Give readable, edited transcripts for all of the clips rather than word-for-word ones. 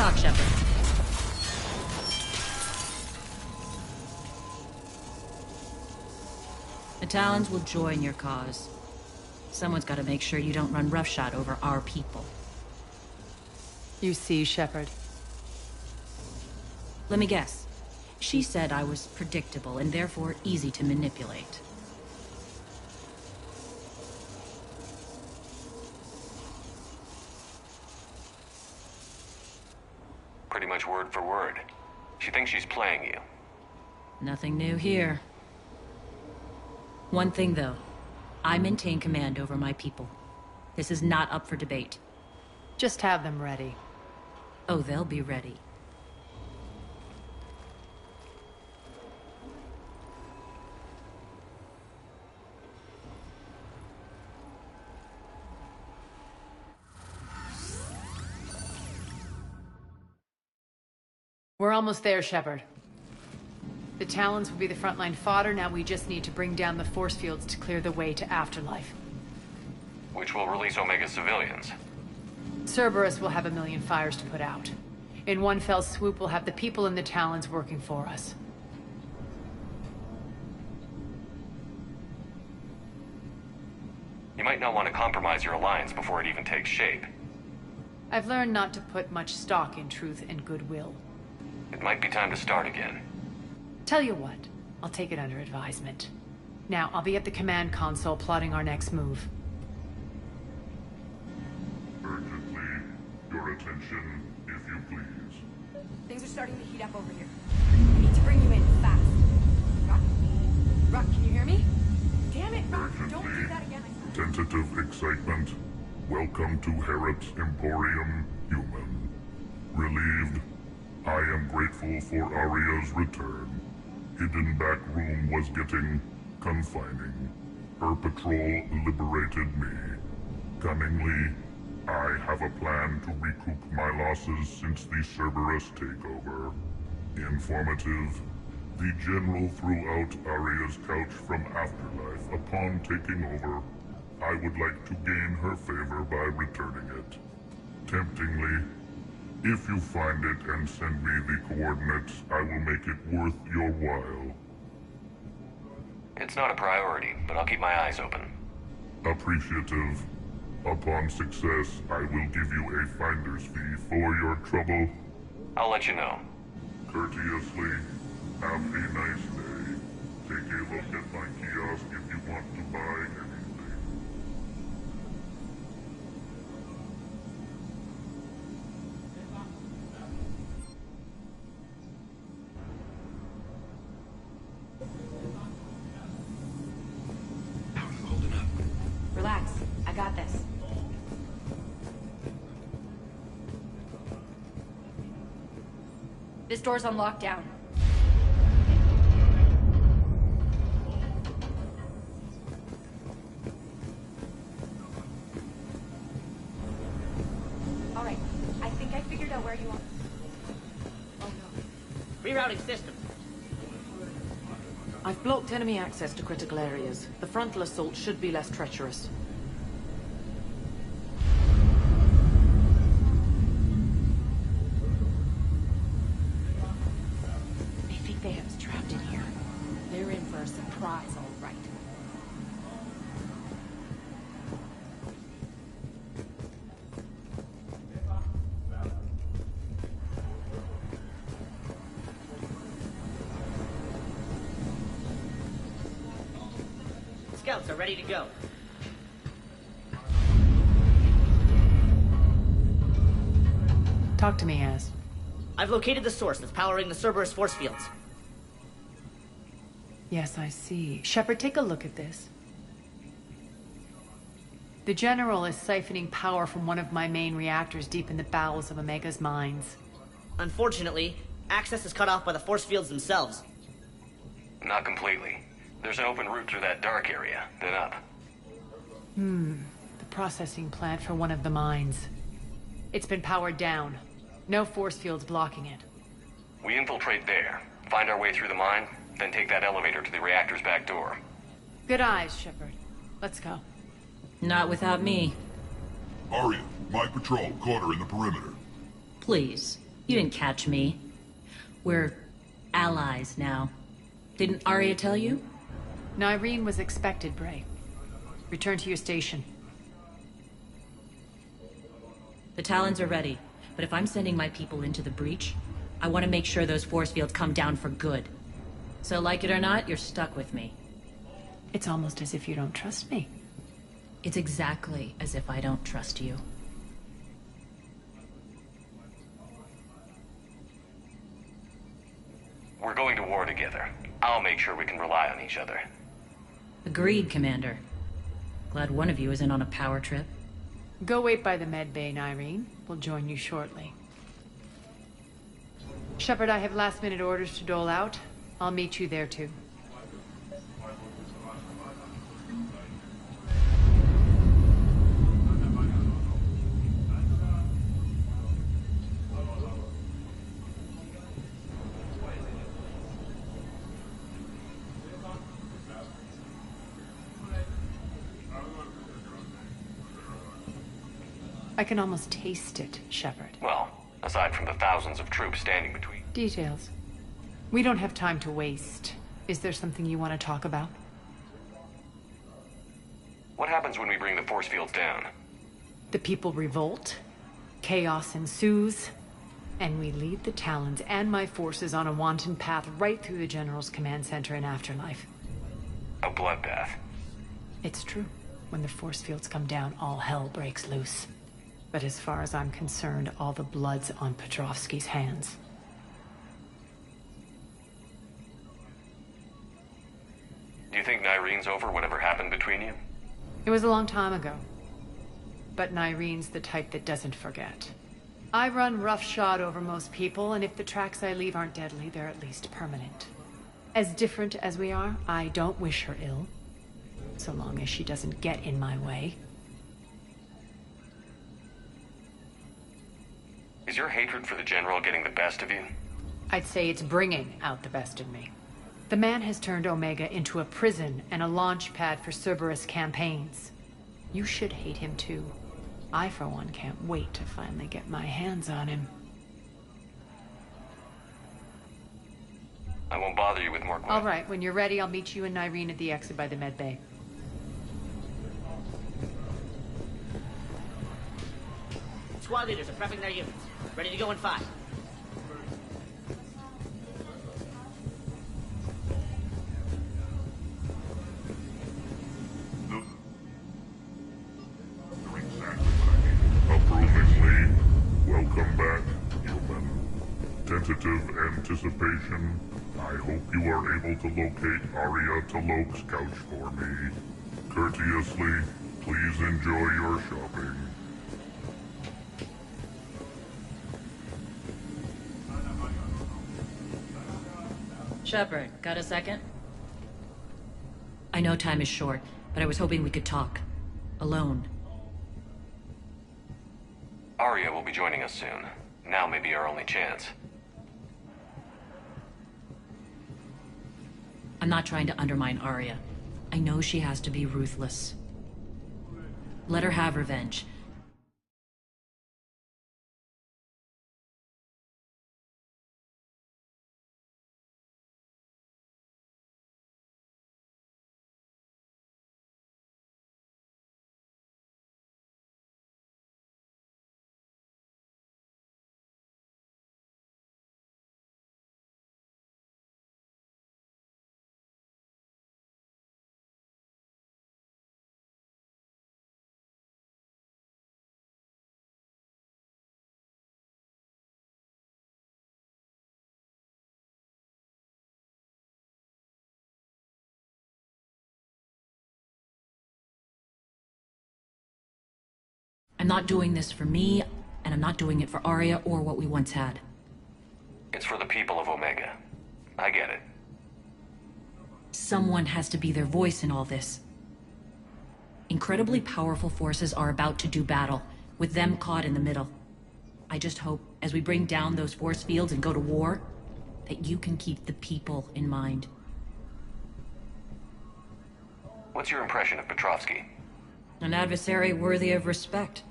Talk, Shepard. The Talons will join your cause. Someone's got to make sure you don't run roughshod over our people. You see, Shepard. Let me guess. She said I was predictable and therefore easy to manipulate. Pretty much word for word. She thinks she's playing you. Nothing new here. One thing, though. I maintain command over my people. This is not up for debate. Just have them ready. Oh, they'll be ready. We're almost there, Shepard. The Talons will be the frontline fodder, now we just need to bring down the force fields to clear the way to Afterlife. Which will release Omega civilians. Cerberus will have 1,000,000 fires to put out. In one fell swoop, we'll have the people in the Talons working for us. You might not want to compromise your alliance before it even takes shape. I've learned not to put much stock in truth and goodwill. It might be time to start again. Tell you what, I'll take it under advisement. Now, I'll be at the command console plotting our next move. Urgently, your attention, if you please. Things are starting to heat up over here. I need to bring you in fast. Rock? Rock, can you hear me? Damn it, Rock, don't do that again. Tentative excitement. Welcome to Herod's Emporium, human. Relieved. I am grateful for Aria's return. Hidden back room was getting confining. Her patrol liberated me. Cunningly, I have a plan to recoup my losses since the Cerberus takeover. Informative. The General threw out Aria's couch from Afterlife upon taking over. I would like to gain her favor by returning it. Temptingly, if you find it and send me the coordinates, I will make it worth your while. It's not a priority, but I'll keep my eyes open. Appreciative. Upon success, I will give you a finder's fee for your trouble. I'll let you know. Courteously, have a nice day. Take a look at my kiosk if you want to buy anything. Relax, I got this. This door's on lockdown. All right, I think I figured out where you are. Oh no. Rerouting system. I've blocked enemy access to critical areas. The frontal assault should be less treacherous. They think they have us trapped in here. They're in for a surprise, all right. Scouts are ready to go. Talk to me, Az. I've located the source that's powering the Cerberus force fields. Yes, I see. Shepard, take a look at this. The General is siphoning power from one of my main reactors deep in the bowels of Omega's mines. Unfortunately, access is cut off by the force fields themselves. Not completely. There's an open route through that dark area, then up. The processing plant for one of the mines. It's been powered down. No force fields blocking it. We infiltrate there, find our way through the mine, then take that elevator to the reactor's back door. Good eyes, Shepard. Let's go. Not without me. Aria, my patrol, caught her in the perimeter. Please. You didn't catch me. We're allies now. Didn't Arya tell you? Nyreen was expected, Bray. Return to your station. The Talons are ready, but if I'm sending my people into the breach, I want to make sure those force fields come down for good. So like it or not, you're stuck with me. It's almost as if you don't trust me. It's exactly as if I don't trust you. We're going to war together. I'll make sure we can rely on each other. Agreed, Commander. Glad one of you isn't on a power trip. Go wait by the med bay, Nyreen. We'll join you shortly. Shepard, I have last-minute orders to dole out. I'll meet you there, too. I can almost taste it, Shepard. Well, aside from the thousands of troops standing between. Details. We don't have time to waste. Is there something you want to talk about? What happens when we bring the force fields down? The people revolt, chaos ensues, and we lead the Talons and my forces on a wanton path right through the General's command center and afterlife. A bloodbath. It's true. When the force fields come down, all hell breaks loose. But as far as I'm concerned, all the blood's on Petrovsky's hands. Do you think Nyreen's over whatever happened between you? It was a long time ago. But Nyreen's the type that doesn't forget. I run roughshod over most people, and if the tracks I leave aren't deadly, they're at least permanent. As different as we are, I don't wish her ill. So long as she doesn't get in my way. Is your hatred for the General getting the best of you? I'd say it's bringing out the best in me. The man has turned Omega into a prison and a launch pad for Cerberus campaigns. You should hate him too. I, for one, can't wait to finally get my hands on him. I won't bother you with more questions. All right, when you're ready, I'll meet you and Nyreen at the exit by the med bay. Squad leaders are prepping their units. Ready to go in 5. Approvingly, welcome back, human. Tentative anticipation. I hope you are able to locate Arya Talok's couch for me. Courteously, please enjoy your shopping. Shepard, got a second? I know time is short, but I was hoping we could talk. Alone. Arya will be joining us soon. Now may be our only chance. I'm not trying to undermine Arya. I know she has to be ruthless. Let her have revenge. I'm not doing this for me, and I'm not doing it for Arya or what we once had. It's for the people of Omega. I get it. Someone has to be their voice in all this. Incredibly powerful forces are about to do battle, with them caught in the middle. I just hope, as we bring down those force fields and go to war, that you can keep the people in mind. What's your impression of Petrovsky? An adversary worthy of respect.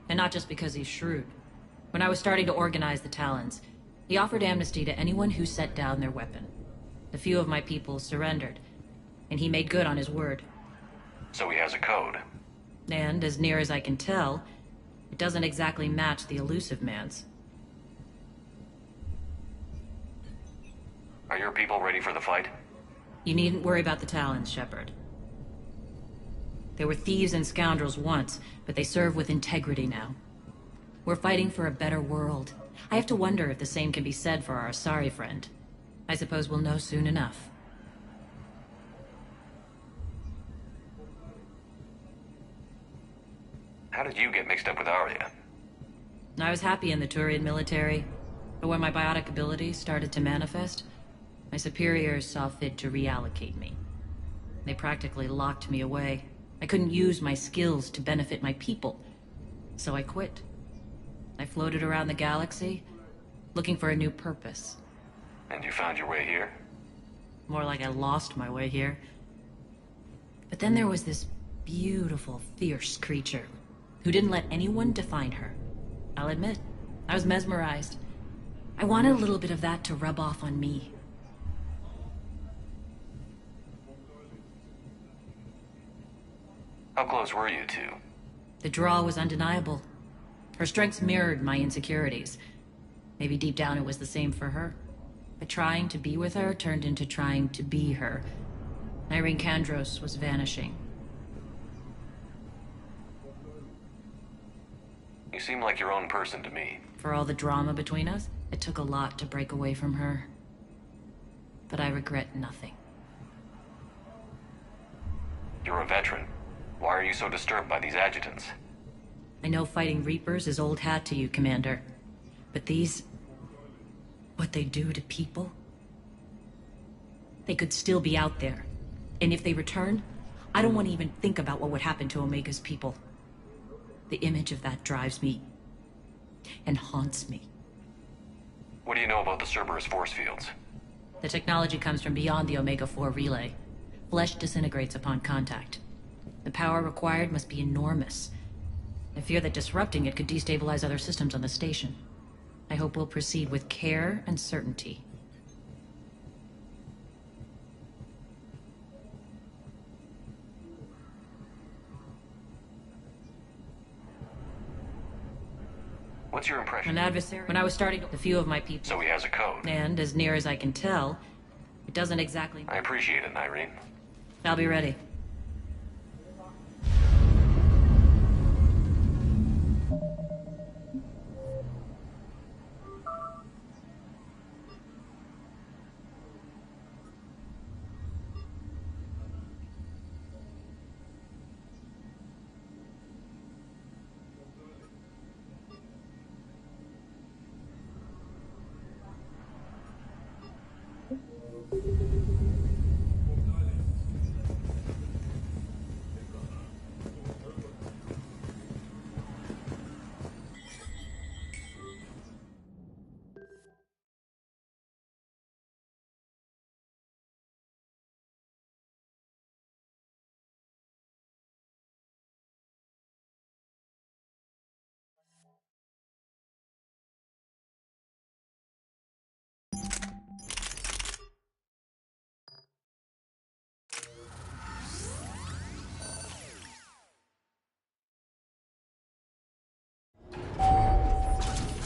And not just because he's shrewd. When I was starting to organize the Talons, he offered amnesty to anyone who set down their weapon. A few of my people surrendered, and he made good on his word. So he has a code. And, as near as I can tell, it doesn't exactly match the elusive man's. Are your people ready for the fight? You needn't worry about the Talons, Shepard. They were thieves and scoundrels once, but they serve with integrity now. We're fighting for a better world. I have to wonder if the same can be said for our Asari friend. I suppose we'll know soon enough. How did you get mixed up with Arya? I was happy in the Turian military, but when my biotic abilities started to manifest, my superiors saw fit to reallocate me. They practically locked me away. I couldn't use my skills to benefit my people, so I quit. I floated around the galaxy, looking for a new purpose. And you found your way here? More like I lost my way here. But then there was this beautiful, fierce creature who didn't let anyone define her. I'll admit, I was mesmerized. I wanted a little bit of that to rub off on me. How close were you two? The draw was undeniable. Her strengths mirrored my insecurities. Maybe deep down it was the same for her. But trying to be with her turned into trying to be her. Irene Kandros was vanishing. You seem like your own person to me. For all the drama between us, it took a lot to break away from her. But I regret nothing. You're a veteran. Why are you so disturbed by these adjutants? I know fighting Reapers is old hat to you, Commander. But these... what they do to people? They could still be out there. And if they return, I don't want to even think about what would happen to Omega's people. The image of that drives me and haunts me. What do you know about the Cerberus force fields? The technology comes from beyond the Omega-4 relay. Flesh disintegrates upon contact. The power required must be enormous. I fear that disrupting it could destabilize other systems on the station. I hope we'll proceed with care and certainty. What's your impression? An adversary. When I was starting, a few of my people. So he has a code. And, as near as I can tell, it doesn't exactly... I appreciate it, Irene. I'll be ready.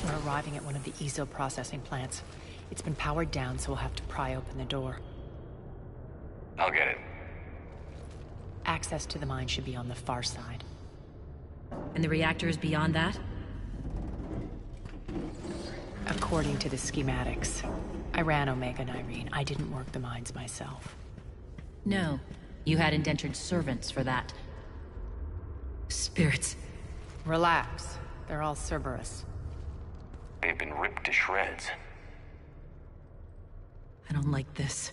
We're arriving at one of the ESO processing plants. It's been powered down, so we'll have to pry open the door. I'll get it. Access to the mine should be on the far side. And the reactor is beyond that? According to the schematics. I ran Omega and Irene. I didn't work the mines myself. No. You had indentured servants for that. Spirits. Relax. They're all Cerberus. They've been ripped to shreds. I don't like this.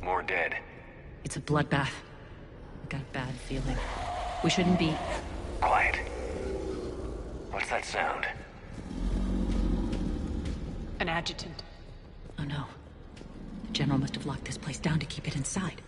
More dead. It's a bloodbath. I got a bad feeling. We shouldn't be... Quiet. What's that sound? An adjutant. Oh no. The General must have locked this place down to keep it inside.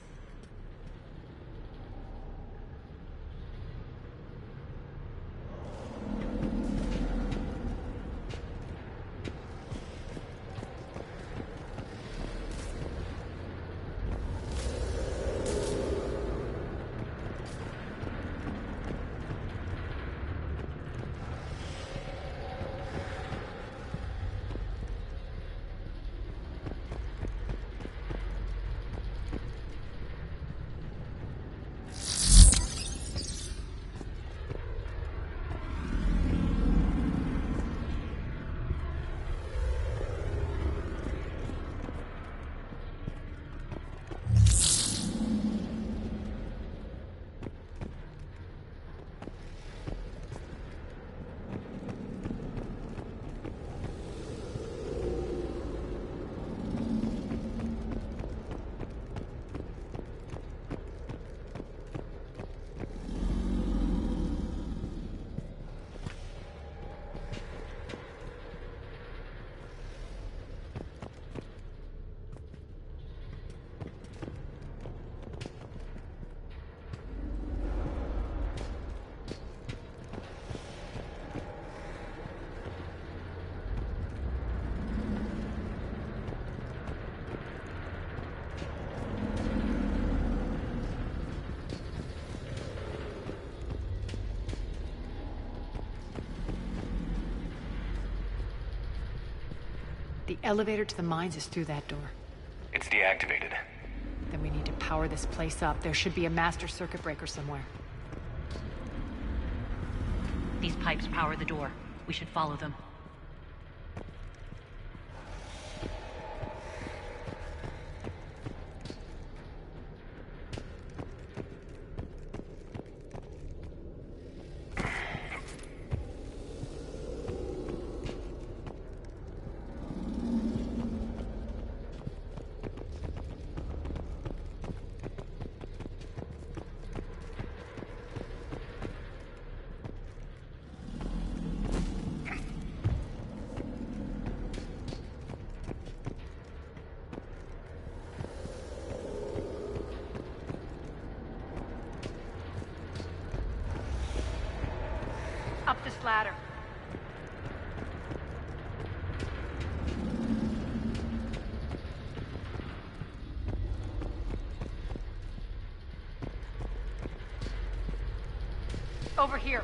The elevator to the mines is through that door. It's deactivated. Then we need to power this place up. There should be a master circuit breaker somewhere. These pipes power the door. We should follow them. Up this ladder. Over here.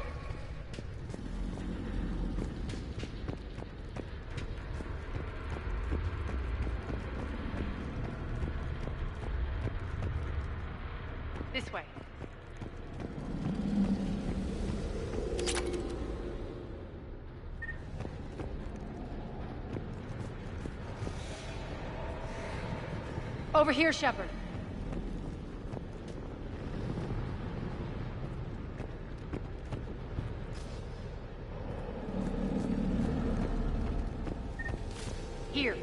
This way. Over here, Shepard. Here.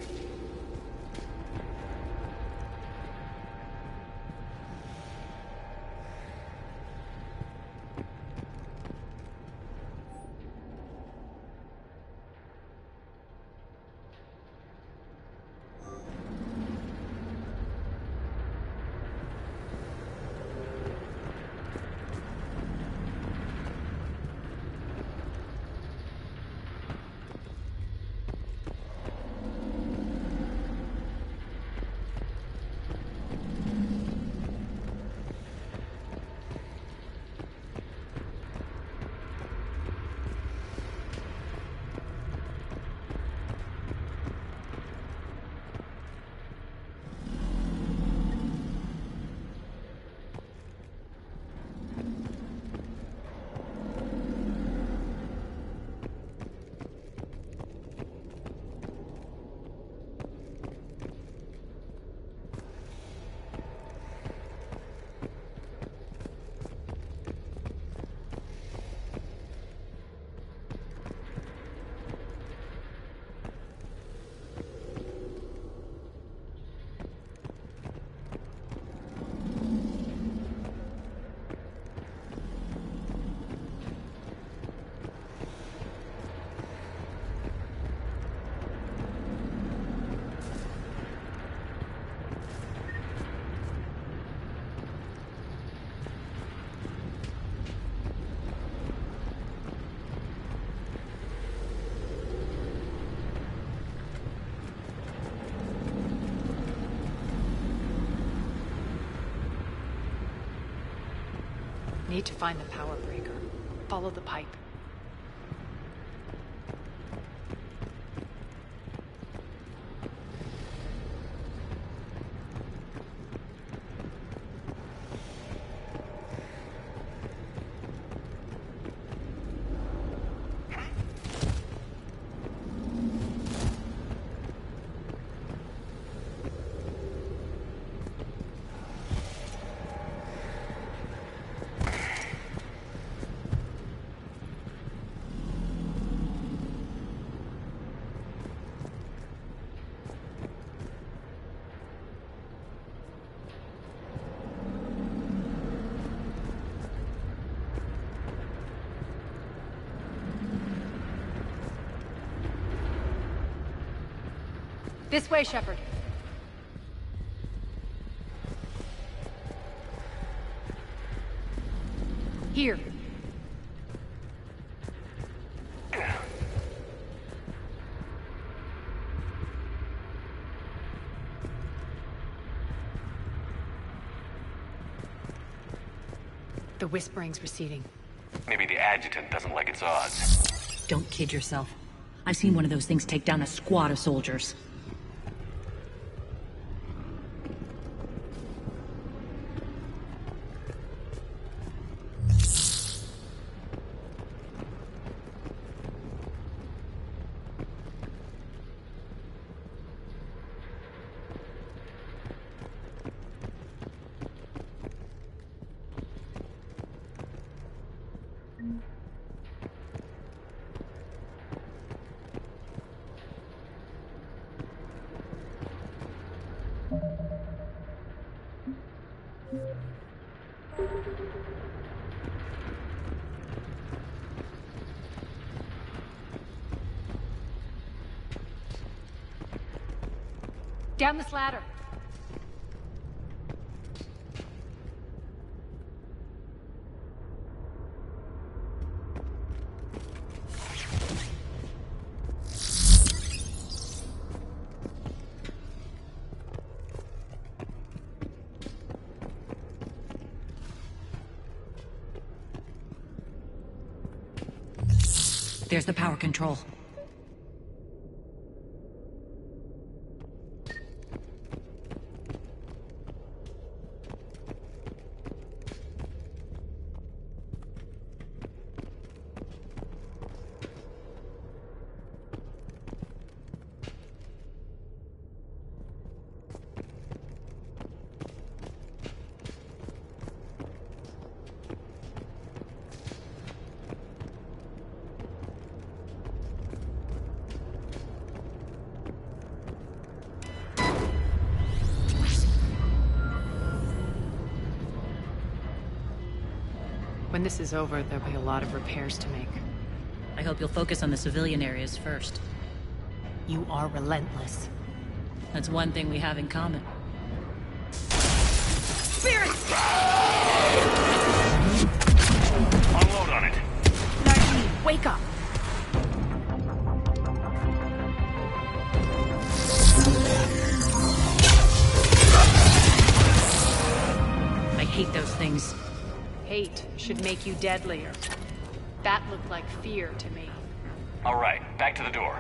Need to find the power breaker. Follow the pipe. This way, Shepard. Here. The whispering's receding. Maybe the adjutant doesn't like its odds. Don't kid yourself. I've seen one of those things take down a squad of soldiers. Down this ladder. There's the power control. When this is over, there'll be a lot of repairs to make. I hope you'll focus on the civilian areas first. You are relentless. That's one thing we have in common. Unload on it. Nardine, wake up! I hate those things. Hate should make you deadlier. That looked like fear to me. All right, back to the door.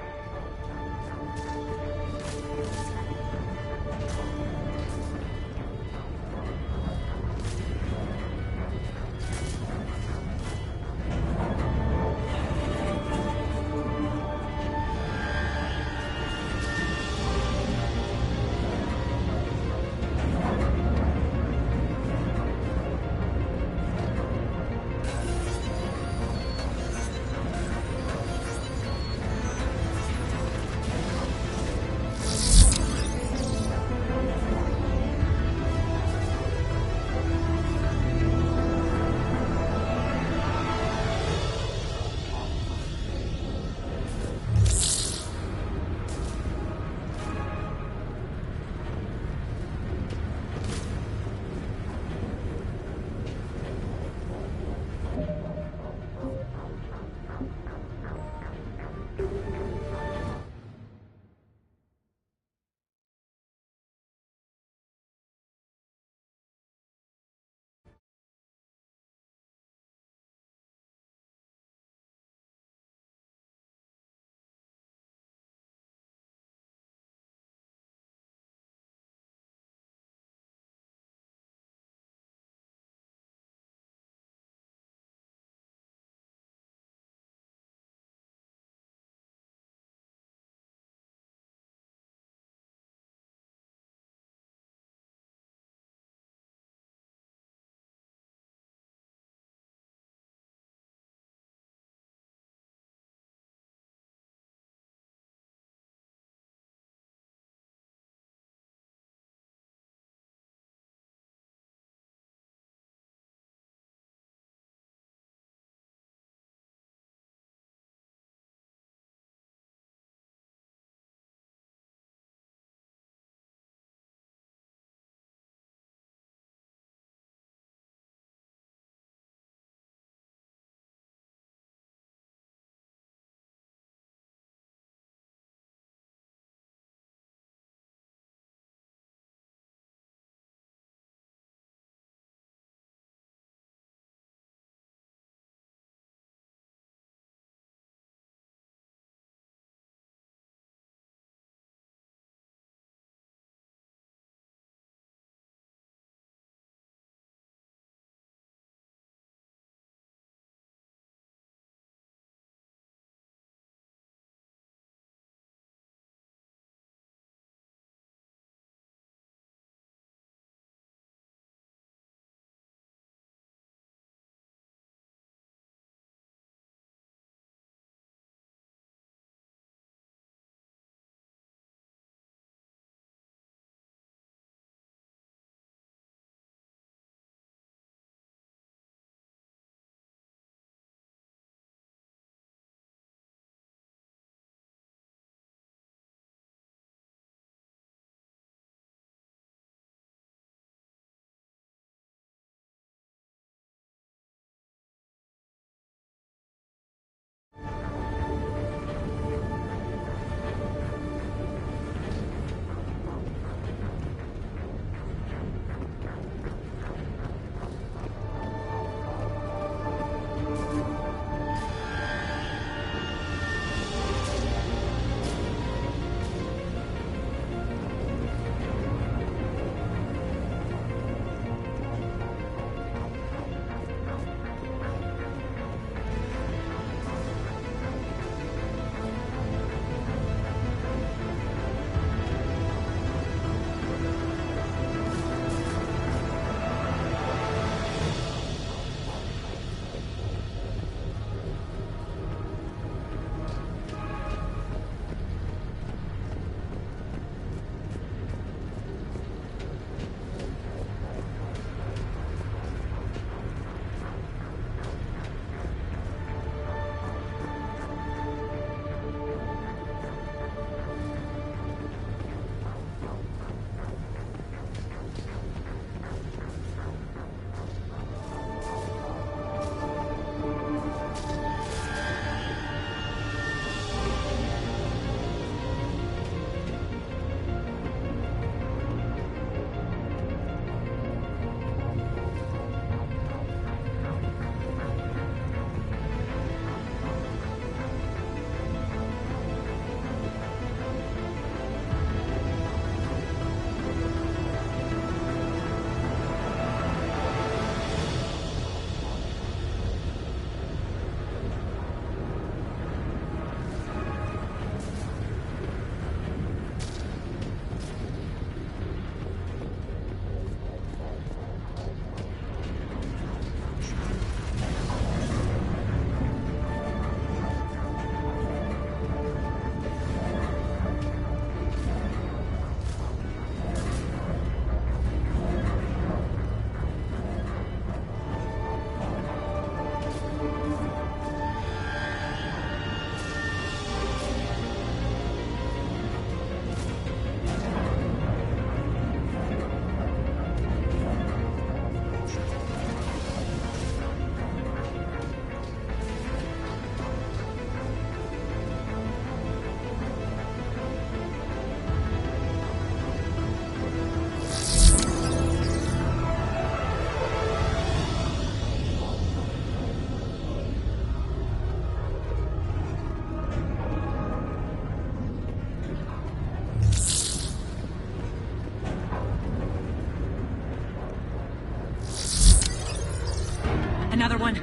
another one?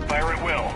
Fire at will.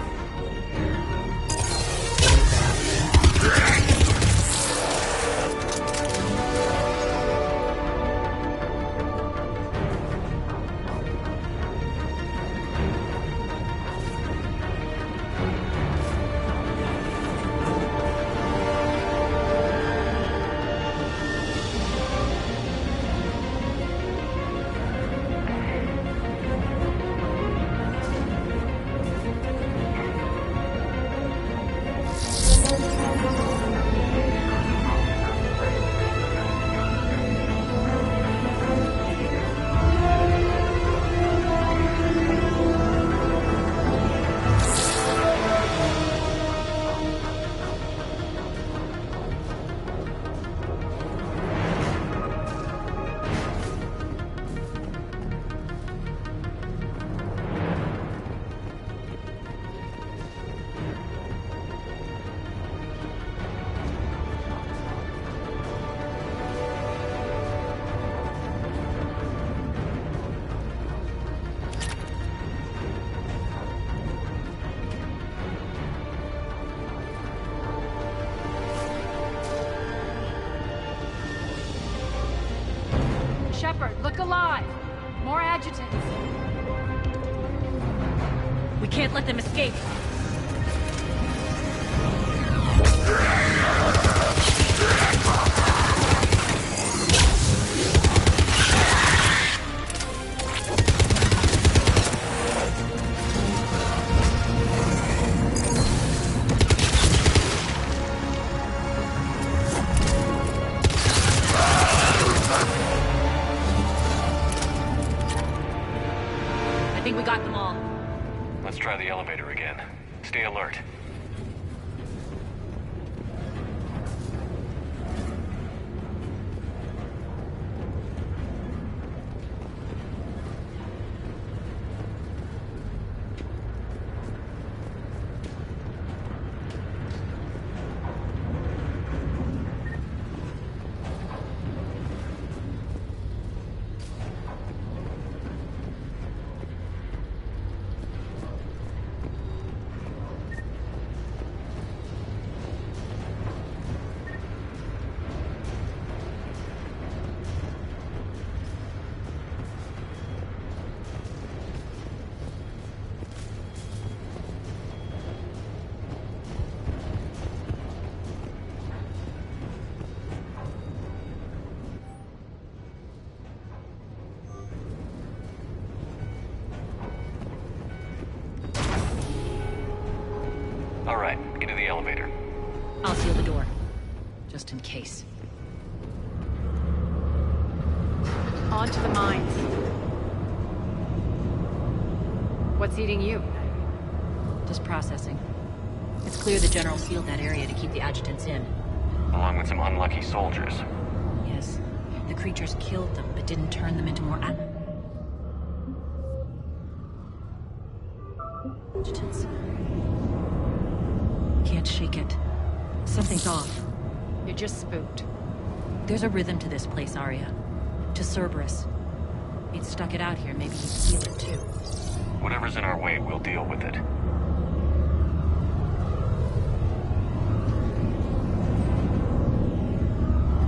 Shepard, look alive! More adjutants! We can't let them escape. I think we got them all. Let's try the elevator again. Stay alert. All right, into the elevator. I'll seal the door. Just in case. On to the mines. What's eating you? Just processing. It's clear the General sealed that area to keep the adjutants in. Along with some unlucky soldiers. Yes. The creatures killed them, but didn't turn them into more adjutants. Can't shake it. Something's off. You're just spooked. There's a rhythm to this place, Arya. To Cerberus. He'd stuck it out here, maybe he'd feel it too. Whatever's in our way, we'll deal with it. You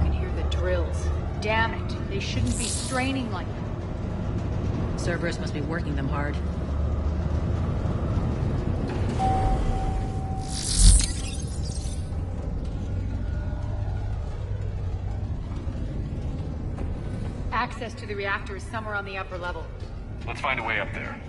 can hear the drills. Damn it, they shouldn't be straining like that. Cerberus must be working them hard. Access to the reactor is somewhere on the upper level. Let's find a way up there.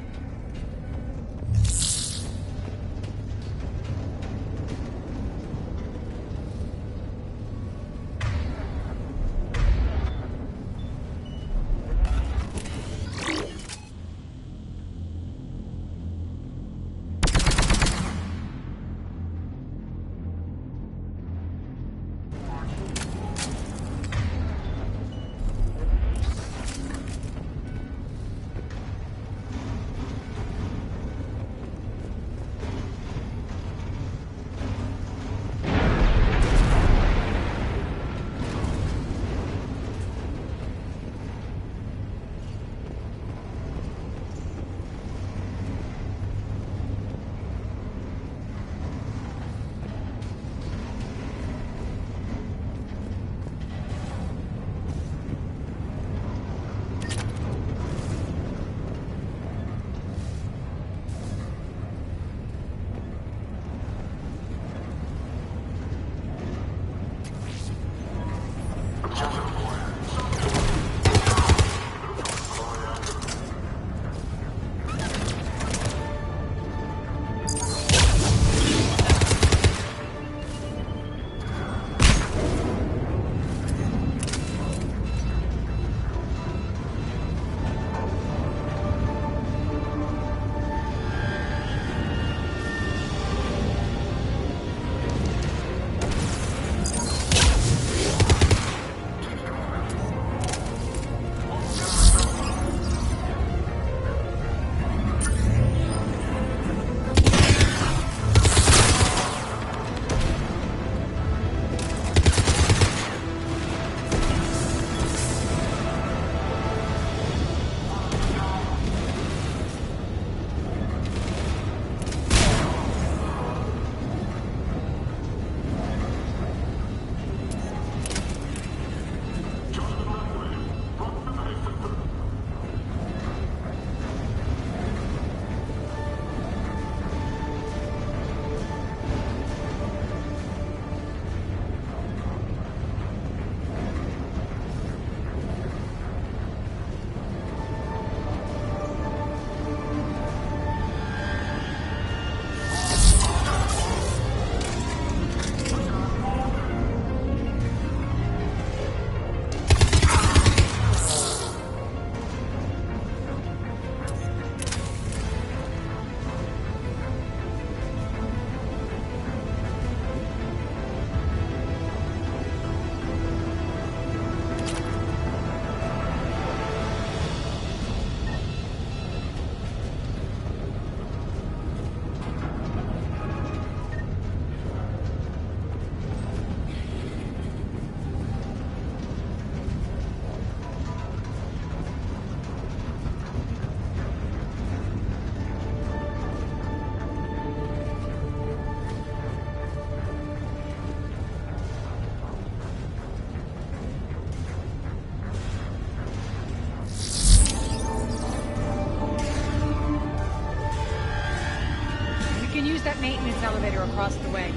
maintenance elevator across the way.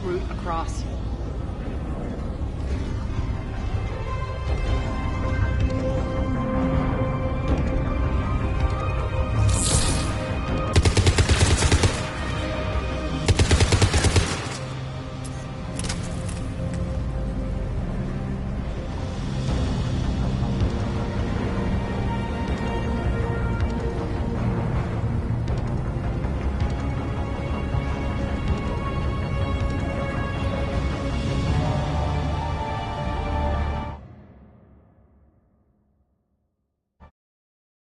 Route across.